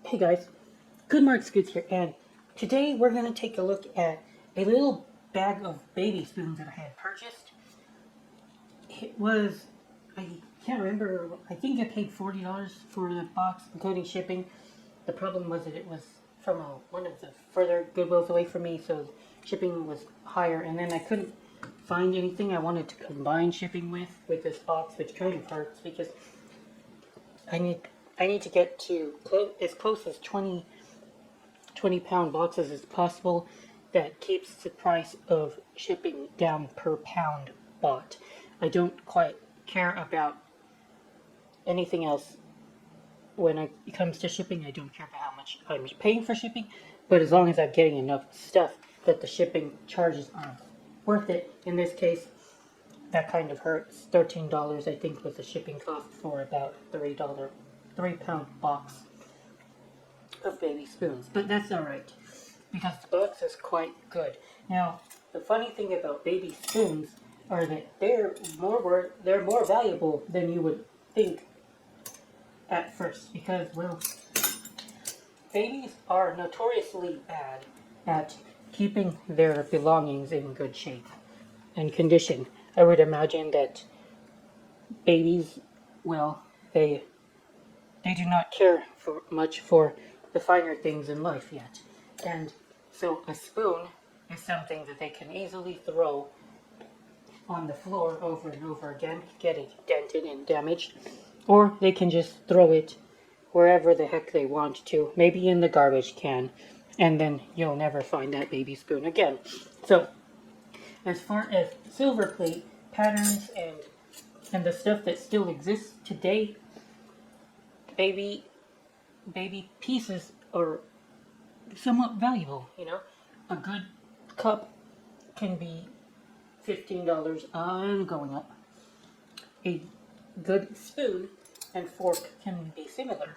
Hey guys, Good Marks Goods here, and today we're going to take a look at a little bag of baby spoons that I had purchased. It was, I can't remember, I think I paid $40 for the box, including shipping. The problem was that it was from one of the further Goodwills away from me, so shipping was higher, and then I couldn't find anything I wanted to combine shipping with this box, which kind of hurts because I need to get to as close as 20-pound boxes as possible. That keeps the price of shipping down per pound bought. I don't quite care about anything else when it comes to shipping. I don't care about how much I'm paying for shipping, but as long as I'm getting enough stuff that the shipping charges are worth it. In this case, that kind of hurts. $13 I think was the shipping cost for about $3-pound box of baby spoons, but that's alright because the box is quite good. Now, the funny thing about baby spoons are that they're more valuable than you would think at first, because, well, babies are notoriously bad at keeping their belongings in good shape and condition. I would imagine that babies, well, they do not care much for the finer things in life yet. And so a spoon is something that they can easily throw on the floor over and over again, get it dented and damaged, or they can just throw it wherever the heck they want to, maybe in the garbage can, and then you'll never find that baby spoon again. So, as far as Silverplate patterns and the stuff that still exists today, baby pieces are somewhat valuable, you know. A good cup can be $15 and going up. A good spoon and fork can be similar.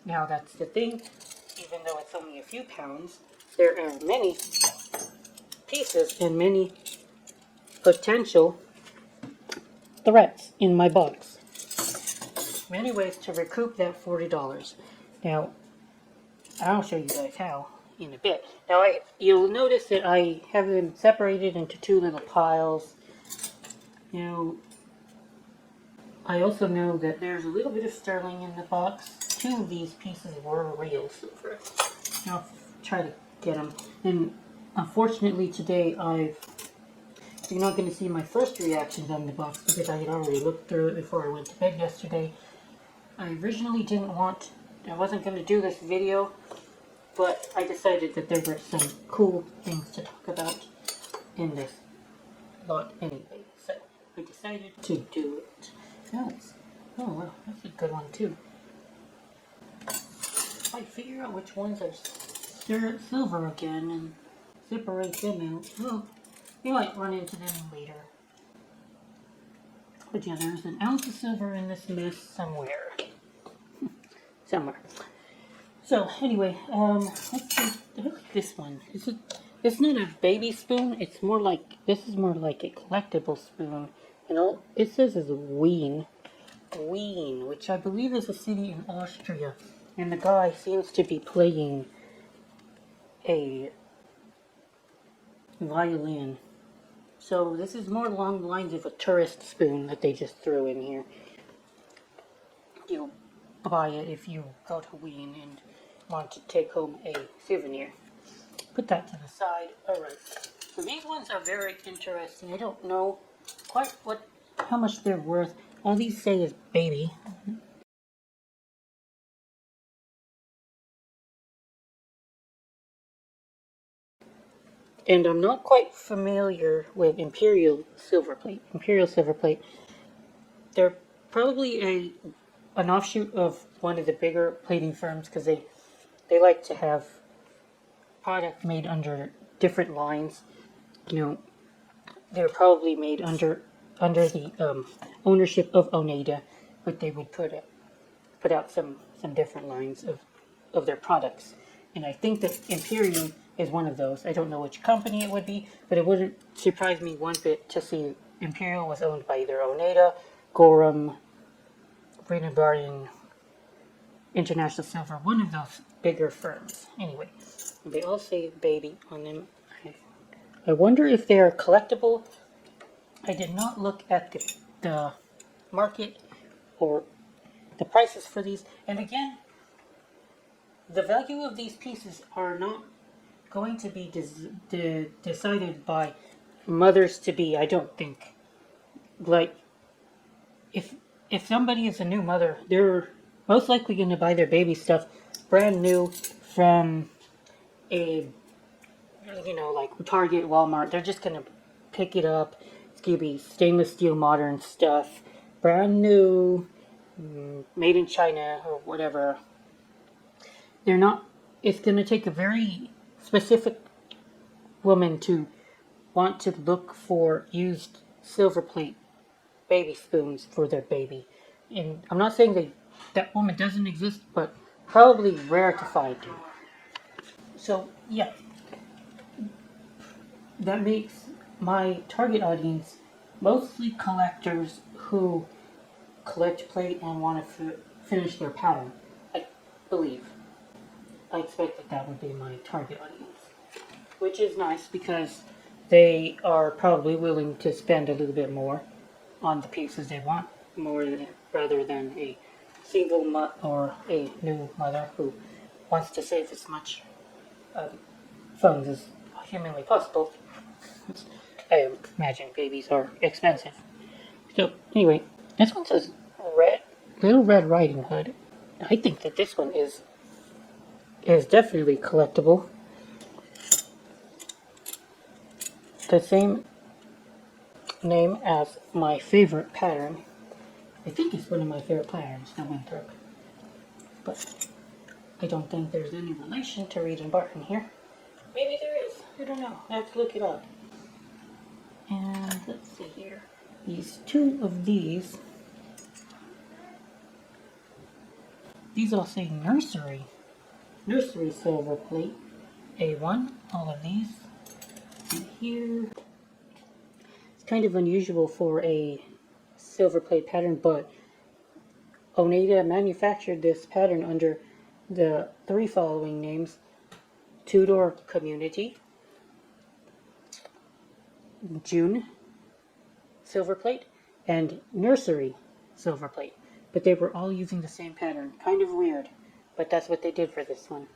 Now that's the thing, even though it's only a few pounds, there are many pieces and many potential threats in my box. Many ways to recoup that $40. Now, I'll show you guys how in a bit. Now, you'll notice that I have them separated into two little piles. Now, I also know that there's a little bit of sterling in the box. Two of these pieces were real silver. Now, I'll try to get them. And unfortunately today, you're not going to see my first reactions on the box because I had already looked through it before I went to bed yesterday. I originally I wasn't going to do this video, but I decided that there were some cool things to talk about in this lot anyway, so I decided to do it. Oh well, that's a good one too. If I figure out which ones are silver again and separate them out, well, you might run into them later. But yeah, there's an ounce of silver in this mess somewhere. Somewhere. So anyway, let's look at this one. It's not a baby spoon. This is more like a collectible spoon. And all it says is Wien, which I believe is a city in Austria. And the guy seems to be playing a violin. So this is more along the lines of a tourist spoon that they just threw in here. You'll buy it if you go to Wien and want to take home a souvenir. Put that to the side. Alright. So these ones are very interesting. I don't know quite how much they're worth. All these say is baby. And I'm not quite familiar with Imperial Silverplate. They're probably an offshoot of one of the bigger plating firms because they like to have product made under different lines. You know, they're probably made under the ownership of Oneida, but they would put out some different lines of their products. And I think that Imperial is one of those. I don't know which company it would be, but it wouldn't surprise me one bit to see Imperial was owned by either Oneida, Gorham, Brandon, International Silver, one of those bigger firms. Anyway, they all say baby on them. I wonder if they're collectible. I did not look at the market or the prices for these. And again, the value of these pieces are not going to be decided by mothers to be, I don't think. Like, if somebody is a new mother, they're most likely going to buy their baby stuff brand new from a, like Target, Walmart. They're just going to pick it up. It's going to be stainless steel modern stuff, brand new, made in China or whatever. They're not, it's going to take a very specific woman to want to look for used Silverplate baby spoons for their baby. And I'm not saying that woman doesn't exist, but probably rare to find. So, yeah. That makes my target audience mostly collectors who collect plate and want to finish their pattern. I believe. I expect that would be my target audience. Which is nice because they are probably willing to spend a little bit more on the pieces they want, rather than a single or a new mother who wants to save as much funds as humanly possible. I imagine babies are expensive. So anyway, this one says Little Red Riding Hood. I think that this one is definitely collectible. The same name as my favorite pattern. I think it's one of my favorite patterns, the Winthrop. But I don't think there's any relation to Reed and Barton here. Maybe there is. I don't know. I have to look it up. And let's see here. Two of these all say nursery. Nursery Silverplate. A1. All of these. And here. It's kind of unusual for a Silverplate pattern, but Oneida manufactured this pattern under the three following names: Tudor Community, June Silverplate, and Nursery Silverplate. But they were all using the same pattern. Kind of weird, but that's what they did for this one.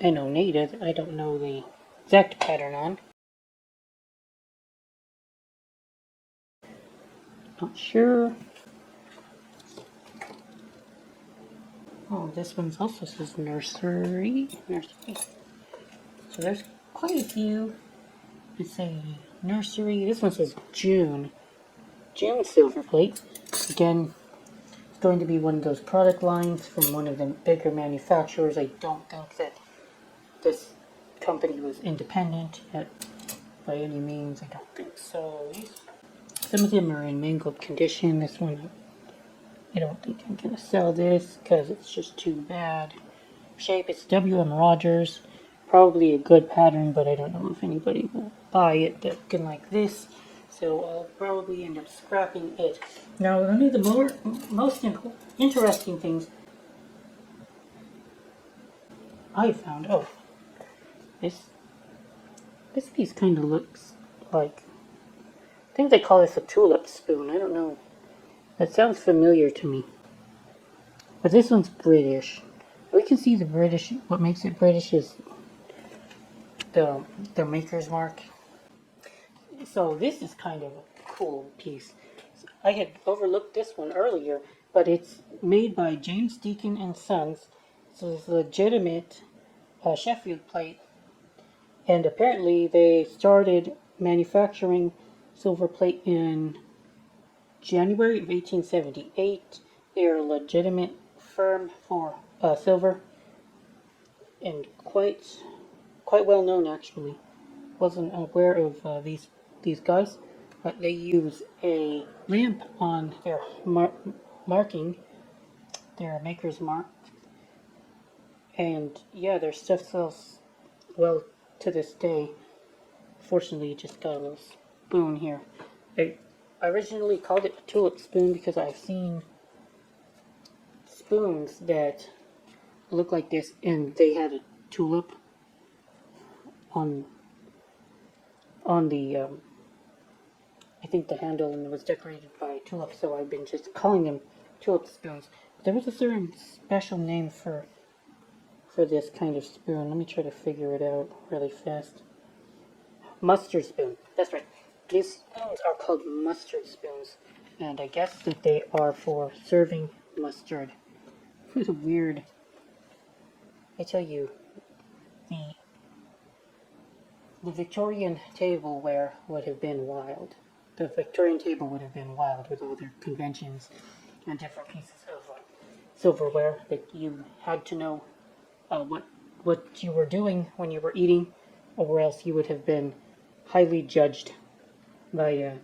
And Oneida, I don't know the exact pattern on. Not sure. Oh, this one's also says nursery. So there's quite a few. It's a nursery. This one says June Silverplate. Again, it's going to be one of those product lines from one of the bigger manufacturers. I don't think that this company was independent by any means. I don't think so. Some of them are in mangled condition. This one, I don't think I'm going to sell this because it's just too bad shape. It's W.M. Rogers. Probably a good pattern, but I don't know if anybody will buy it looking like this. So I'll probably end up scrapping it. Now, one of the most interesting things I found, this piece kind of looks like, I think they call this a tulip spoon. I don't know. That sounds familiar to me. But this one's British. We can see the British, what makes it British is the maker's mark. So this is kind of a cool piece. I had overlooked this one earlier, but it's made by James Deakin Sons. So it's a legitimate Sheffield plate. And apparently they started manufacturing silver plate in January of 1878. They are a legitimate firm for silver, and quite well known actually. Wasn't aware of these guys, but they use a lamp on their marking, their maker's mark, and yeah, their stuff sells well to this day. Fortunately, it just got a little spoon here. I originally called it a tulip spoon because I've seen spoons that look like this, and they had a tulip on the I think the handle, and it was decorated by tulips, so I've been just calling them tulip spoons. There was a certain special name for this kind of spoon. Let me try to figure it out really fast. Mustard spoon. That's right. These spoons are called mustard spoons, and I guess that they are for serving mustard. It's weird. I tell you, the Victorian tableware would have been wild. The Victorian table would have been wild with all their conventions and different pieces of silverware that you had to know what you were doing when you were eating, or else you would have been highly judged by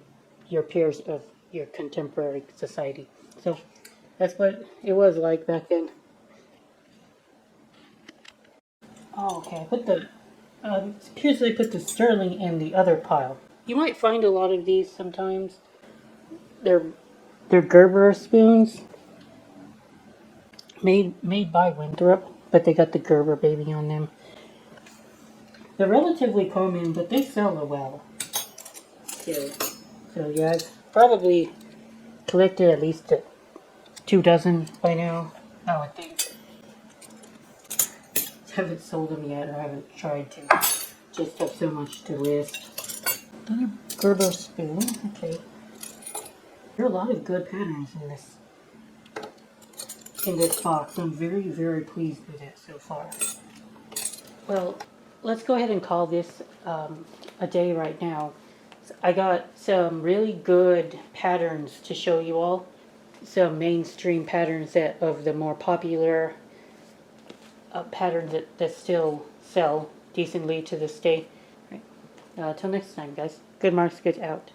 your peers of your contemporary society. So that's what it was like back then. Oh, okay. I put the here's I put the sterling in the other pile. You might find a lot of these sometimes. They're Gerber spoons, made by Winthrop, but they got the Gerber baby on them. They're relatively common, but they sell well. So yeah, I've probably collected at least 2 dozen by now. I would think. Haven't sold them yet, or haven't tried to. Just have so much to list. Another Gerber spoon. Okay. There are a lot of good patterns in this box. I'm very, very pleased with it so far. Well, let's go ahead and call this a day right now. I got some really good patterns to show you all. Some mainstream patterns of the more popular patterns that still sell decently to this day. Right. Till next time, guys. Good marks, good out.